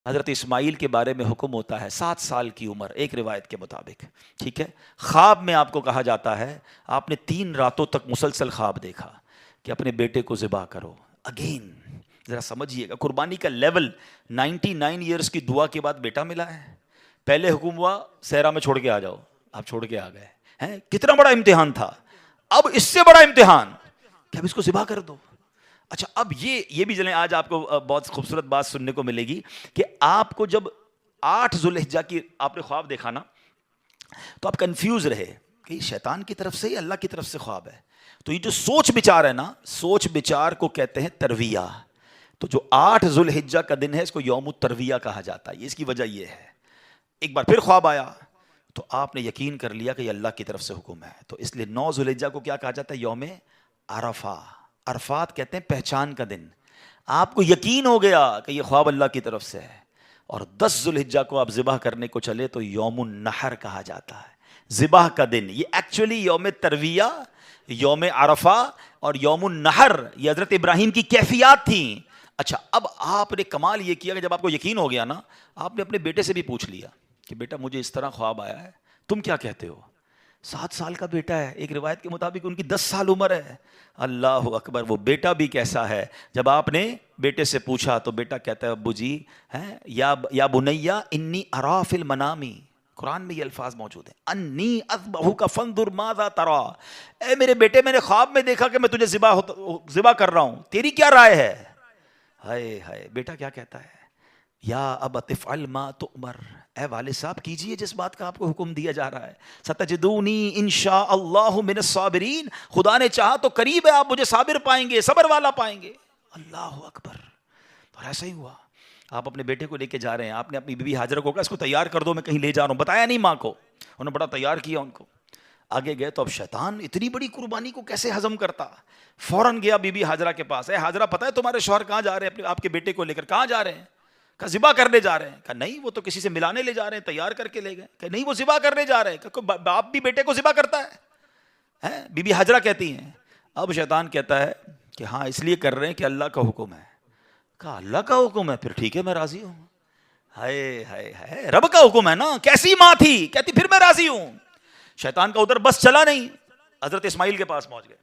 حضرت اسماعیل کے بارے میں حکم ہوتا ہے 7 سال کی عمر ایک روایت کے مطابق، ٹھیک ہے. خواب میں آپ کو کہا جاتا ہے آپ نے 3 راتوں تک مسلسل خواب دیکھا کہ اپنے بیٹے کو ذبح کرو. اگین ذرا سمجھیے گا قربانی کا لیول. 99 ایئرس کی دعا کے بعد بیٹا ملا ہے. پہلے حکم ہوا صحرا میں چھوڑ کے آ جاؤ، آپ چھوڑ کے آ گئے ہیں. کتنا بڑا امتحان تھا. اب اس سے بڑا امتحان کہ اب اس کو ذبح کر دو. اچھا اب یہ بھی چلیں، آج آپ کو بہت خوبصورت بات سننے کو ملے گی کہ آپ کو جب 8 ذوالحجہ کی آپ نے خواب دیکھا نا تو آپ کنفیوز رہے کہ یہ شیطان کی طرف سے یا اللہ کی طرف سے خواب ہے. تو یہ جو سوچ بچار ہے نا، سوچ بچار کو کہتے ہیں ترویہ. تو جو 8 ذوالحجہ کا دن ہے اس کو یوم الترویہ کہا جاتا ہے. اس کی وجہ یہ ہے ایک بار پھر خواب آیا تو آپ نے یقین کر لیا کہ یہ اللہ کی طرف سے حکم ہے. تو اس لیے 9 ذوالحجہ کو کیا کہا جاتا ہے؟ یوم عرفہ. عرفات کہتے ہیں پہچان کا دن. آپ کو یقین ہو گیا کہ یہ خواب اللہ کی طرف سے ہے. اور 10 ذوالحجہ کو آپ ذبح کرنے کو چلے تو یوم النحر کہا جاتا ہے، ذبح کا دن. یہ ایکچولی یوم ترویہ، یوم عرفہ اور یوم النحر یہ حضرت ابراہیم کی کیفیات تھیں. اچھا اب آپ نے کمال یہ کیا کہ جب آپ کو یقین ہو گیا نا، آپ نے اپنے بیٹے سے بھی پوچھ لیا کہ بیٹا مجھے اس طرح خواب آیا ہے، تم کیا کہتے ہو؟ 7 سال کا بیٹا ہے، ایک روایت کے مطابق ان کی 10 سال عمر ہے. اللہ اکبر. وہ بیٹا بھی کیسا ہے. جب آپ نے بیٹے سے پوچھا تو بیٹا کہتا ہے ابو جی یا بنیا انی ارا فی المنام. قرآن میں یہ الفاظ موجود ہیں، انی اذبحک فانظر ماذا ترا. اے میرے بیٹے میں نے خواب میں دیکھا کہ میں تجھے ذبح کر رہا ہوں، تیری کیا رائے ہے؟ ہائے ہائے. بیٹا کیا کہتا ہے؟ یا ابت افعل ما تؤمر. اے والد صاحب کیجئے جس بات کا آپ کو حکم دیا جا رہا ہے. ستجدونی انشاء اللہ من الصابرین. خدا نے چاہا تو قریب ہے آپ مجھے صابر پائیں گے، صبر والا پائیں گے. اللہ اکبر. اور ایسا ہی ہوا. آپ اپنے بیٹے کو لے کے جا رہے ہیں، آپ نے اپنی بیوی ہاجرہ کو کہا اس کو تیار کر دو میں کہیں لے جا رہا ہوں، بتایا نہیں ماں کو. انہوں نے بڑا تیار کیا ان کو. آگے گئے تو اب شیطان اتنی بڑی قربانی کو کیسے ہضم کرتا. فوراً گیا بی بی ہاجرہ کے پاس. اے ہاجرہ پتہ ہے تمہارے شوہر کہاں جا رہے ہیں آپ کے بیٹے کو لے کر؟ کہاں جا رہے ہیں؟ کہا ذبح کرنے جا رہے ہیں. کہا نہیں وہ تو کسی سے ملانے لے جا رہے ہیں، تیار کر کے لے گئے. کہ نہیں وہ ذبح کرنے جا رہے ہیں. کہ باپ بھی بیٹے کو ذبح کرتا ہے؟ بی بی ہاجرہ کہتی ہیں. اب شیطان کہتا ہے کہ ہاں اس لیے کر رہے ہیں کہ اللہ کا حکم ہے. کہا اللہ کا حکم ہے؟ پھر ٹھیک ہے میں راضی ہوں. ہائے ہائے ہائے. رب کا حکم ہے نا. کیسی ماں تھی، کہتی پھر میں راضی ہوں. شیطان کا ادھر بس چلا نہیں، حضرت اسماعیل کے پاس پہنچ گئے.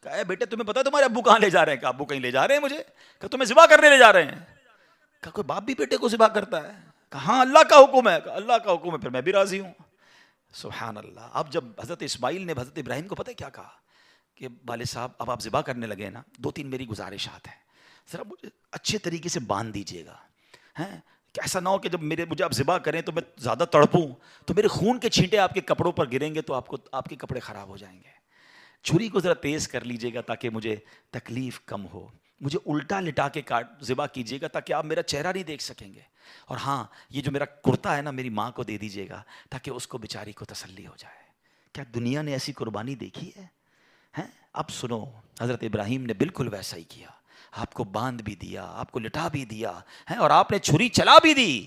کہا اے بیٹے تمہیں پتا ہے تمہارے ابو کہاں لے جا رہے ہیں؟ کہا ابو کہیں لے جا رہے ہیں مجھے. کہ تمہیں ذبح کرنے لے جا رہے ہیں. کہا کوئی باپ بھی بیٹے کو ذبح کرتا ہے؟ کہا ہاں اللہ کا حکم ہے. کہا اللہ کا حکم ہے پھر میں بھی راضی ہوں. سبحان اللہ. اب جب حضرت اسماعیل نے حضرت ابراہیم کو پتہ ہے کیا کہا کہ والد صاحب اب آپ ذبح کرنے لگے نا، 2-3 میری گزارشات ہیں، ذرا مجھے اچھے طریقے سے باندھ دیجیے گا. کہ ایسا نہ ہو کہ جب مجھے آپ ذبح کریں تو میں زیادہ تڑپوں تو میرے خون کے چھینٹے آپ کے کپڑوں پر گریں گے تو آپ کے کپڑے خراب ہو جائیں گے. چھری کو ذرا تیز کر لیجیے گا تاکہ مجھے تکلیف کم ہو. مجھے الٹا لٹا کے ذبح کیجیے گا تاکہ آپ میرا چہرہ نہیں دیکھ سکیں گے. اور ہاں یہ جو میرا کرتا ہے نا میری ماں کو دے دیجیے گا تاکہ اس کو بیچاری کو تسلی ہو جائے. کیا دنیا نے ایسی قربانی دیکھی ہے؟ اب سنو حضرت ابراہیم نے بالکل ویسا ہی کیا. آپ کو باندھ بھی دیا، آپ کو لٹا بھی دیا اور آپ نے چھری چلا بھی دی.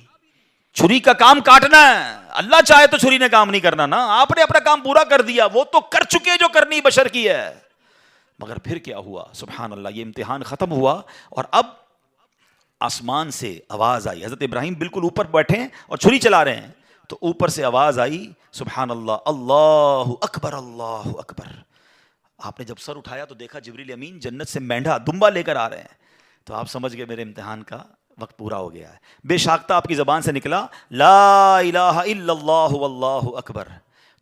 چھری کا کام کاٹنا ہے، اللہ چاہے تو چھری نے کام نہیں کرنا نا. آپ نے اپنا کام پورا کر دیا، وہ تو کر چکے جو کرنی بشر کی ہے. مگر پھر کیا ہوا؟ سبحان اللہ. یہ امتحان ختم ہوا اور اب آسمان سے آواز آئی. حضرت ابراہیم بالکل اوپر بیٹھے ہیں اور چھری چلا رہے ہیں تو اوپر سے آواز آئی سبحان اللہ، اللہ اکبر اللہ اکبر. آپ نے جب سر اٹھایا تو دیکھا جبریل امین جنت سے مینڈھا دمبا لے کر آ رہے ہیں. تو آپ سمجھ گئے میرے امتحان کا وقت پورا ہو گیا ہے. بے شاختہ آپ کی زبان سے نکلا لا الہ الا اللہ واللہ اکبر.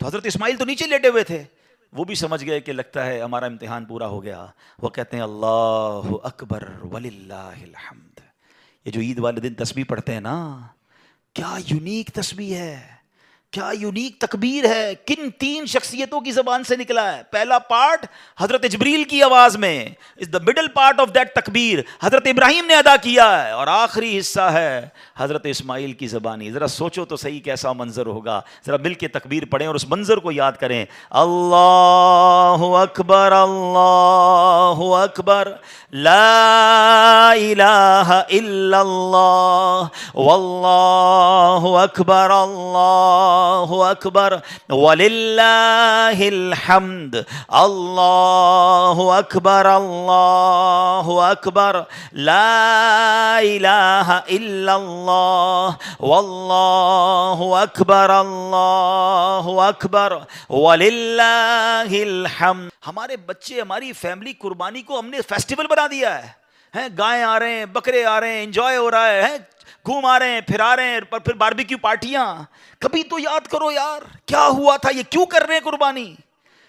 تو حضرت اسماعیل تو نیچے لیٹے ہوئے تھے، وہ بھی سمجھ گئے کہ لگتا ہے ہمارا امتحان پورا ہو گیا. وہ کہتے ہیں اللہ اکبر وللہ الحمد. یہ جو عید والے دن تسبیح پڑھتے ہیں نا، کیا یونیک تسبیح ہے، کیا یونیک تکبیر ہے. کن 3 شخصیتوں کی زبان سے نکلا ہے؟ پہلا پارٹ حضرت جبریل کی آواز میں is the middle part of that تکبیر حضرت ابراہیم نے ادا کیا ہے، اور آخری حصہ ہے حضرت اسماعیل کی زبانی. ذرا سوچو تو صحیح کیسا منظر ہوگا. ذرا مل کے تکبیر پڑھیں اور اس منظر کو یاد کریں. اللہ اکبر اللہ اکبر لا الہ الا اللہ واللہ اکبر اللہ اللہ اکبر وللہ الحمد، اللہ اکبر اللہ اکبر، لا الہ الا اللہ واللہ اکبر اللہ اکبر وللہ الحمد۔ ہمارے بچے، ہماری فیملی قربانی کو ہم نے فیسٹیول بنا دیا ہے، گائے آ رہے ہیں، بکرے آ رہے ہیں، انجوائے ہو رہا ہے، گھوم آ رہے ہیں، پھر آ رہے ہیں، پھر باربیکیو پارٹیاں۔ کبھی تو یاد کرو یار کیا ہوا تھا، یہ کیوں کر رہے ہیں قربانی،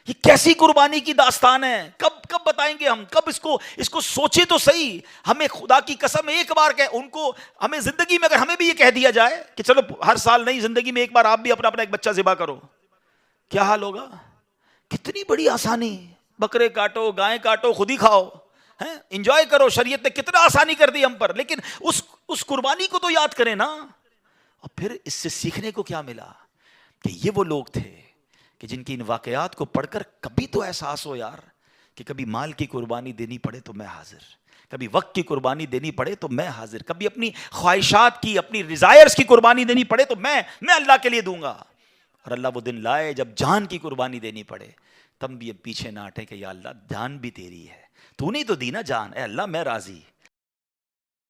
یہ کیسی قربانی کی داستان ہے، کب بتائیں گے ہم، کب اس کو سوچے تو صحیح۔ ہمیں خدا کی قسم ایک بار ان کو ہمیں زندگی میں اگر ہمیں بھی یہ کہہ دیا جائے کہ چلو ہر سال نہیں، زندگی میں ایک بار آپ بھی اپنا ایک بچہ ذبح کرو، کیا حال ہوگا؟ کتنی بڑی آسانی، بکرے کاٹو، گائیں کاٹو، خود ہی کھاؤ، انجوائے کرو۔ شریعت نے کتنا آسانی کر دی ہم پر، لیکن اس قربانی کو تو یاد کریں نا۔ اور پھر اس سے سیکھنے کو کیا ملا کہ یہ وہ لوگ تھے کہ جن کی ان واقعات کو پڑھ کر کبھی تو احساس ہو یار کہ کبھی مال کی قربانی دینی پڑے تو میں حاضر، کبھی وقت کی قربانی دینی پڑے تو میں حاضر، کبھی اپنی خواہشات کی، اپنی ڈیزائرز کی قربانی دینی پڑے تو میں اللہ کے لیے دوں گا۔ اور اللہ وہ دن لائے جب جان کی قربانی دینی پڑے، تم بھی اب پیچھے نہ ہٹے کہ یا اللہ جان بھی تیری ہے، تو نے تو دی نا جان، اے اللہ میں راضی۔